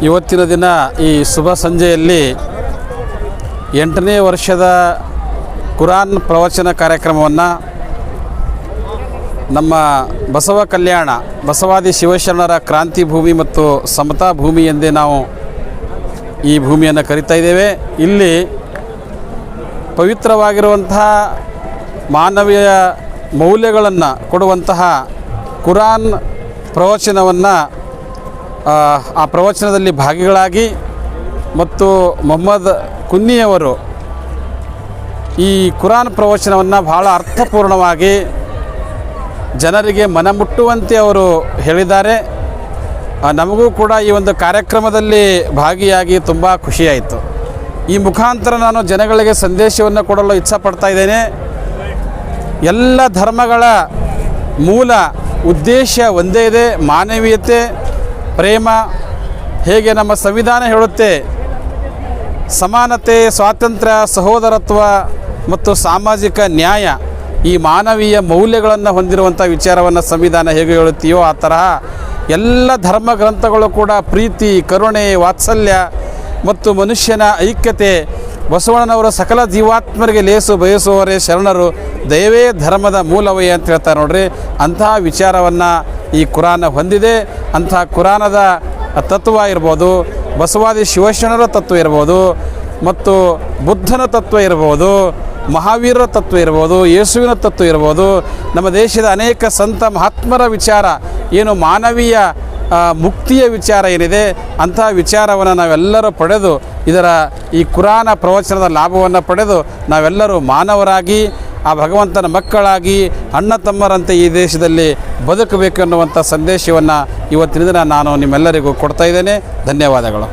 ಇವತ್ತಿನ ದಿನ ಈ ಶುಭ ಸಂಜೆಯಲ್ಲಿ 8ನೇ ವರ್ಷದ ಕುರಾನ್ ಪ್ರವಚನ ಕಾರ್ಯಕ್ರಮವನ್ನು ನಮ್ಮ ಬಸವ ಕಲ್ಯಾಣ ಬಸವಾದಿ ಶಿವಶರಣರ ಕ್ರಾಂತಿ ಭೂಮಿ ಮತ್ತು ಸಮತಾ ಭೂಮಿ ಎಂದೇ ನಾವು ಈ ಭೂಮಿಯನ್ನು ಕರಿತಾ ಇದ್ದೇವೆ. ಇಲ್ಲಿ ಪವಿತ್ರವಾಗಿರುವಂತಹ ಮಾನವೀಯ ಮೌಲ್ಯಗಳನ್ನು ಕೊಡುವಂತಹ ಕುರಾನ್ ಪ್ರವಚನವನ್ನು ಆ ಪ್ರವಚನದಲ್ಲಿ ಭಾಗಿಗಳಾಗಿ ಮತ್ತು ಮೊಹಮ್ಮದ್ ಕುನ್ನಿಯವರು ಈ ಕುರಾನ್ ಪ್ರವಚನವನ್ನು ಬಹಳ ಅರ್ಥಪೂರ್ಣವಾಗಿ ಜನರಿಗೆ ಮನಮುಟ್ಟುವಂತೆ ಅವರು ಹೇಳಿದ್ದಾರೆ. ನಮಗೂ ಕೂಡ ಈ ಒಂದು ಕಾರ್ಯಕ್ರಮದಲ್ಲಿ ಭಾಗಿಯಾಗಿ ತುಂಬ ಖುಷಿಯಾಯಿತು. ಈ ಮುಖಾಂತರ ನಾನು ಜನಗಳಿಗೆ ಸಂದೇಶವನ್ನು ಕೊಡಲು ಇಚ್ಛಪಡ್ತಾ ಇದ್ದೇನೆ. ಎಲ್ಲ ಧರ್ಮಗಳ ಮೂಲ ಉದ್ದೇಶ ಒಂದೇ ಇದೆ, ಮಾನವೀಯತೆ, ಪ್ರೇಮ. ಹೇಗೆ ನಮ್ಮ ಸಂವಿಧಾನ ಹೇಳುತ್ತೆ, ಸಮಾನತೆ, ಸ್ವಾತಂತ್ರ್ಯ, ಸಹೋದರತ್ವ ಮತ್ತು ಸಾಮಾಜಿಕ ನ್ಯಾಯ, ಈ ಮಾನವೀಯ ಮೌಲ್ಯಗಳನ್ನು ಹೊಂದಿರುವಂಥ ವಿಚಾರವನ್ನು ಸಂವಿಧಾನ ಹೇಗೆ ಹೇಳುತ್ತೆಯೋ ಆ ತರಹ ಎಲ್ಲ ಧರ್ಮ ಗ್ರಂಥಗಳು ಕೂಡ ಪ್ರೀತಿ, ಕರುಣೆ, ವಾತ್ಸಲ್ಯ ಮತ್ತು ಮನುಷ್ಯನ ಐಕ್ಯತೆ, ಬಸವಣ್ಣನವರು ಸಕಲ ಜೀವಾತ್ಮರಿಗೆ ಲೇಸು ಬಯಸುವವರೇ ಶರಣರು, ದಯವೇ ಧರ್ಮದ ಮೂಲವೇ ಅಂತ ಹೇಳ್ತಾರೆ ನೋಡ್ರಿ. ಅಂತಹ ವಿಚಾರವನ್ನು ಈ ಕುರಾನ ಹೊಂದಿದೆ. ಅಂತಹ ಕುರಾನದ ತತ್ವ ಇರ್ಬೋದು, ಬಸವಾದಿ ಶಿವಶರಣರ ತತ್ವ ಇರ್ಬೋದು, ಮತ್ತು ಬುದ್ಧನ ತತ್ವ ಇರ್ಬೋದು, ಮಹಾವೀರರ ತತ್ವ ಇರ್ಬೋದು, ಯೇಸುವಿನ ತತ್ವ ಇರ್ಬೋದು, ನಮ್ಮ ದೇಶದ ಅನೇಕ ಸಂತ ಮಹಾತ್ಮರ ವಿಚಾರ ಏನು ಮಾನವೀಯ ಮುಕ್ತಿಯ ವಿಚಾರ ಏನಿದೆ ಅಂತಹ ವಿಚಾರವನ್ನು ನಾವೆಲ್ಲರೂ ಪಡೆದು ಇದರ ಈ ಕುರಾನ ಪ್ರವಚನದ ಲಾಭವನ್ನು ಪಡೆದು ನಾವೆಲ್ಲರೂ ಮಾನವರಾಗಿ ಆ ಭಗವಂತನ ಮಕ್ಕಳಾಗಿ ಅಣ್ಣ ತಮ್ಮರಂತೆ ಈ ದೇಶದಲ್ಲಿ ಬದುಕಬೇಕು ಅನ್ನುವಂಥ ಸಂದೇಶವನ್ನು ಇವತ್ತಿನ ದಿನ ನಾನು ನಿಮ್ಮೆಲ್ಲರಿಗೂ ಕೊಡ್ತಾ ಇದ್ದೇನೆ. ಧನ್ಯವಾದಗಳು.